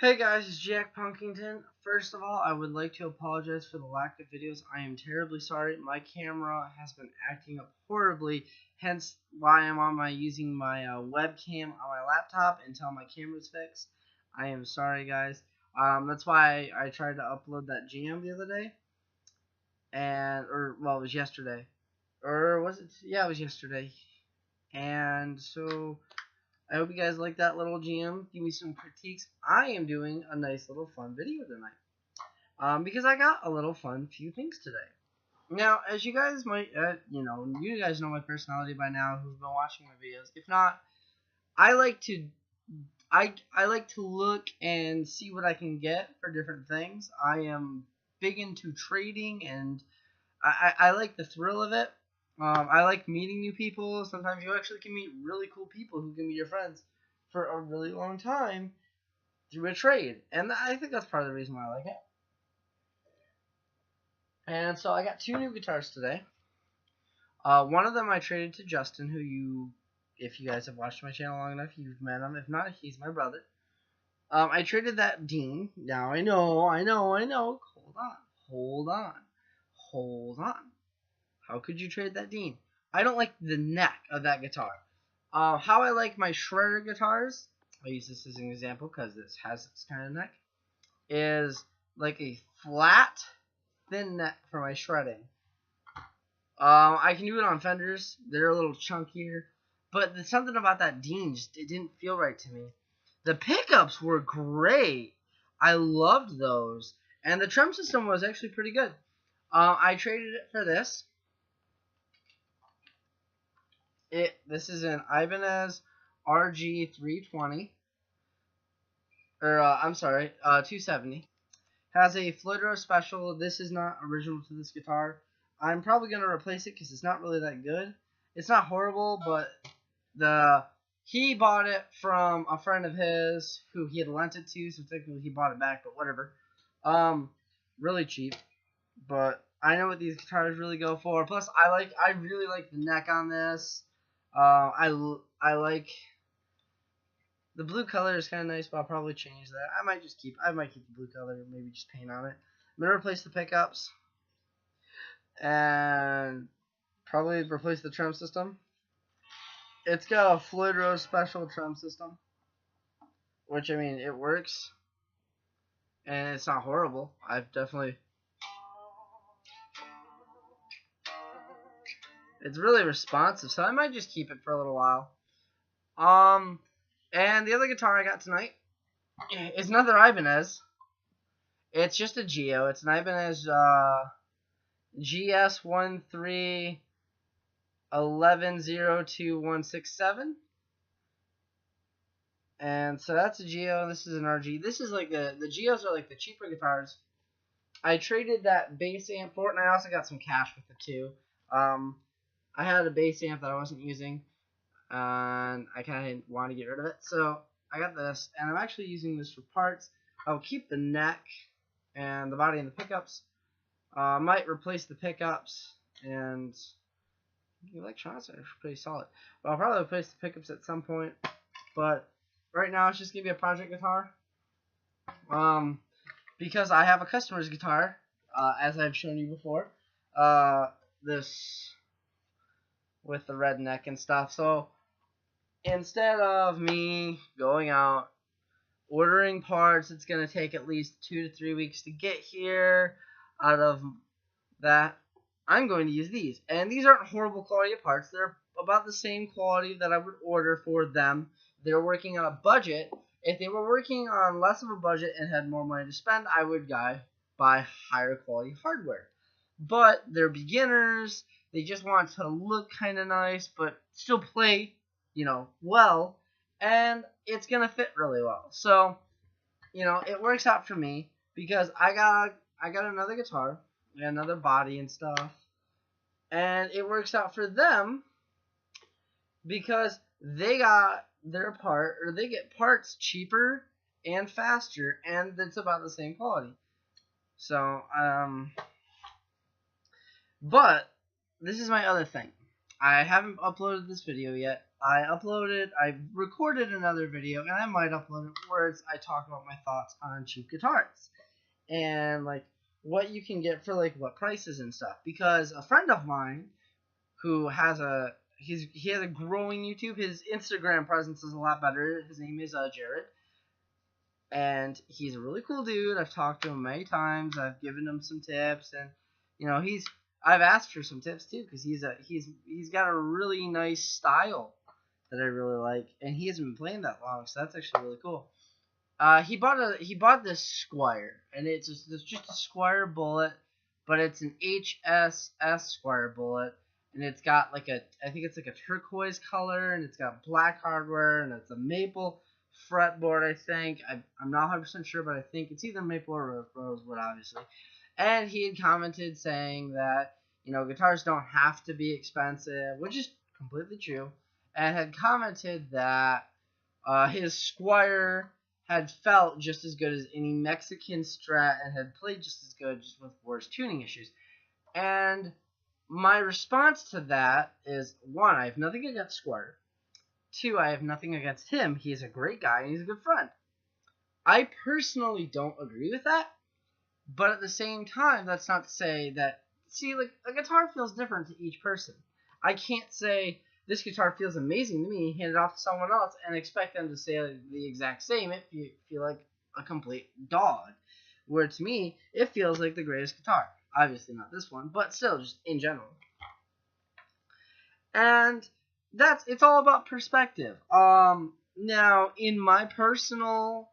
Hey guys, it's Jack Punkington. First of all, I would like to apologize for the lack of videos. I am terribly sorry. My camera has been acting up horribly, hence why I'm using my webcam on my laptop until my camera's fixed. I am sorry, guys. That's why I tried to upload that jam the other day, well, it was yesterday, or was it? Yeah, it was yesterday, and so. I hope you guys like that little jam. Give me some critiques. I am doing a nice little fun video tonight. Because I got a little fun few things today. Now, as you guys might, you guys know my personality by now who've been watching my videos. If not, I like to, I like to look and see what I can get for different things. I am big into trading, and I like the thrill of it. I like meeting new people. Sometimes you actually can meet really cool people who can be your friends for a really long time through a trade. And I think that's part of the reason why I like it. And so I got two new guitars today. One of them I traded to Justin, who if you guys have watched my channel long enough, you've met him. If not, he's my brother. I traded that Dean. Now I know. Hold on. How could you trade that Dean? I don't like the neck of that guitar. How I like my shredder guitars, I'll use this as an example because this has this kind of neck, is like a flat, thin neck for my shredding. I can do it on Fenders. They're a little chunkier. But there's something about that Dean, it didn't feel right to me. The pickups were great. I loved those. And the trim system was actually pretty good. I traded it for this. This is an Ibanez RG320, or I'm sorry, 270. Has a Floyd Rose special. This is not original to this guitar. I'm probably gonna replace it because it's not really that good. It's not horrible, but he bought it from a friend of his who he had lent it to, so technically he bought it back. But whatever. Really cheap, but I know what these guitars really go for. Plus, I really like the neck on this. I like the blue color is kind of nice, but I'll probably change that. I might keep the blue color, maybe just paint on it. I'm gonna replace the pickups and probably replace the trim system. It's got a Floyd Rose special trim system, which I mean it works, and it's not horrible. It's really responsive, so I might just keep it for a little while. And the other guitar I got tonight is another Ibanez. It's just a Geo. It's an Ibanez GS13110267. And so that's a Geo. This is an RG. This is like the Geos are like the cheaper guitars. I traded that bass amp for it, and I also got some cash with it too. I had a bass amp that I wasn't using, and I kind of wanted to get rid of it, so I got this, and I'm actually using this for parts. I'll keep the neck and the body and the pickups. Might replace the pickups, and the electronics are pretty solid. But I'll probably replace the pickups at some point, but right now it's just going to be a project guitar. Because I have a customer's guitar, as I've shown you before. This with the red neck and stuff. So instead of me going out ordering parts, it's going to take at least 2 to 3 weeks to get here. Out of that, I'm going to use these. And these aren't horrible quality of parts. They're about the same quality that I would order for them. They're working on a budget. If they were working on less of a budget and had more money to spend, I would buy higher quality hardware. But they're beginners. They just want to look kind of nice, but still play, well. And it's going to fit really well. So, it works out for me because I got another guitar and another body and stuff. And it works out for them because they got they get parts cheaper and faster, and it's about the same quality. So, but this is my other thing. I haven't uploaded this video yet. I recorded another video, and I might upload it, where I talk about my thoughts on cheap guitars and like what you can get for like what prices and stuff. Because a friend of mine who has he has a growing YouTube. His Instagram presence is a lot better. His name is Jared, and he's a really cool dude. I've talked to him many times. I've given him some tips, and I've asked for some tips too, because he's got a really nice style that I really like, and he hasn't been playing that long, so that's actually really cool. He bought this Squire, and it's just a Squire bullet, but it's an HSS Squire bullet, and it's got I think it's like a turquoise color, and it's got black hardware, and it's a maple fretboard. I think I'm not 100% sure, but I think it's either maple or rosewood, obviously. And he had commented saying that guitars don't have to be expensive, which is completely true, and had commented that his Squire had felt just as good as any Mexican Strat and had played just as good, just with worse tuning issues. And my response to that is, one, I have nothing against Squire. Two, I have nothing against him. He's a great guy and he's a good friend. I personally don't agree with that, but at the same time, that's not to say that, like, a guitar feels different to each person. I can't say, this guitar feels amazing to me, hand it off to someone else, and expect them to say the exact same if you feel like a complete dog. Where to me, it feels like the greatest guitar. Obviously not this one, but still, just in general. And it's all about perspective. Now, in my professional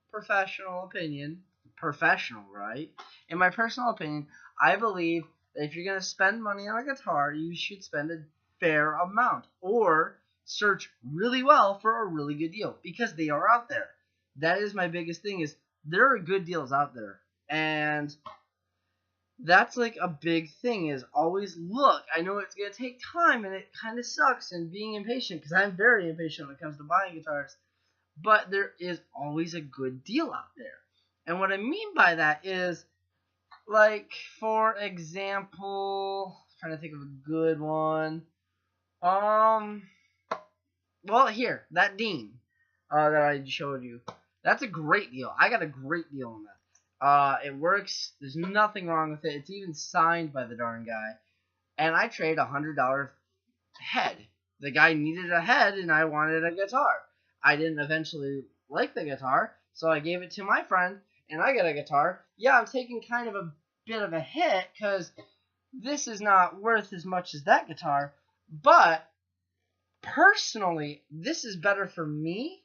opinion, right? In my personal opinion, I believe that if you're going to spend money on a guitar, you should spend a fair amount, or search really well for a really good deal, because they are out there. That is my biggest thing, is there are good deals out there, and that's like a big thing, is always look. I know it's going to take time, and it kind of sucks, and being impatient, because I'm very impatient when it comes to buying guitars, but there is always a good deal out there. And what I mean by that is, like, for example, I'm trying to think of a good one. Well, here, that Dean that I showed you, that's a great deal. I got a great deal on that. It works. There's nothing wrong with it. It's even signed by the darn guy. And I traded $100 head. The guy needed a head, and I wanted a guitar. I didn't eventually like the guitar, so I gave it to my friend, and I got a guitar. Yeah, I'm taking kind of a bit of a hit, because this is not worth as much as that guitar, but personally, this is better for me,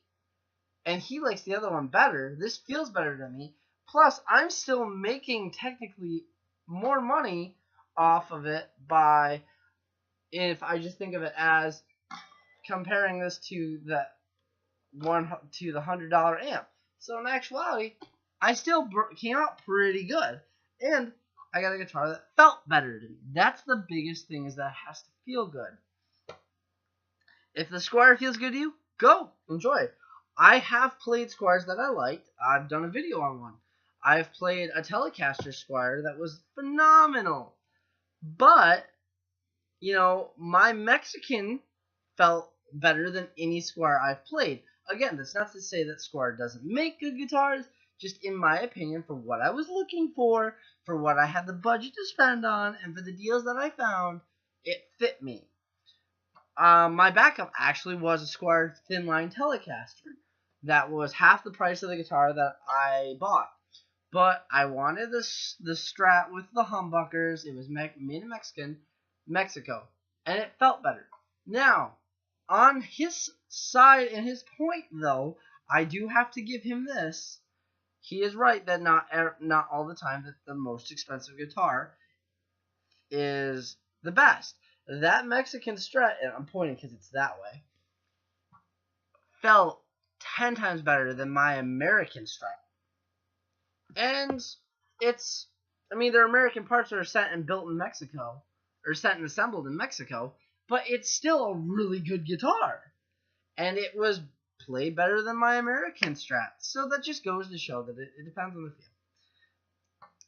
and he likes the other one better. This feels better to me. Plus, I'm still making technically more money off of it by, if I just think of it as comparing this to the $100 amp. So in actuality, I still came out pretty good, and I got a guitar that felt better to me. That's the biggest thing, is that it has to feel good. If the Squire feels good to you, go. Enjoy it. I have played Squires that I liked. I've done a video on one. I've played a Telecaster Squire that was phenomenal. But, my Mexican felt better than any Squire I've played. Again, that's not to say that Squire doesn't make good guitars. Just in my opinion, for what I was looking for what I had the budget to spend on, and for the deals that I found, it fit me. My backup actually was a Squire Thin Line Telecaster. That was half the price of the guitar that I bought. But I wanted the Strat with the humbuckers. It was made in Mexico. And it felt better. Now, on his side and his point, though, I do have to give him this. He is right that not all the time that the most expensive guitar is the best. That Mexican Strat, and I'm pointing because it's that way, felt 10 times better than my American Strat. And their American parts are sent and built in Mexico, or sent and assembled in Mexico, but it's still a really good guitar. And it was played better than my American Strat. So that just goes to show that it depends on the feel.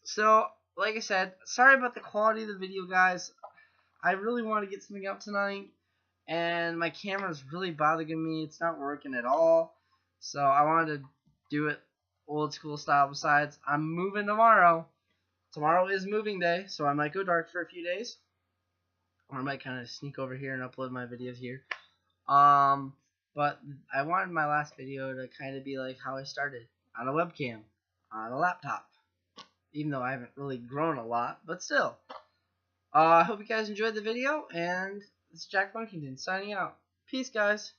So, like I said, sorry about the quality of the video, guys. I really want to get something out tonight, and my camera's really bothering me. It's not working at all. So I wanted to do it old school style. Besides, I'm moving tomorrow. Tomorrow is moving day, so I might go dark for a few days. Or I might kind of sneak over here and upload my videos here. But I wanted my last video to kind of be like how I started, on a webcam, on a laptop. Even though I haven't really grown a lot, but still. I hope you guys enjoyed the video, and this is Jack Bunkington signing out. Peace, guys.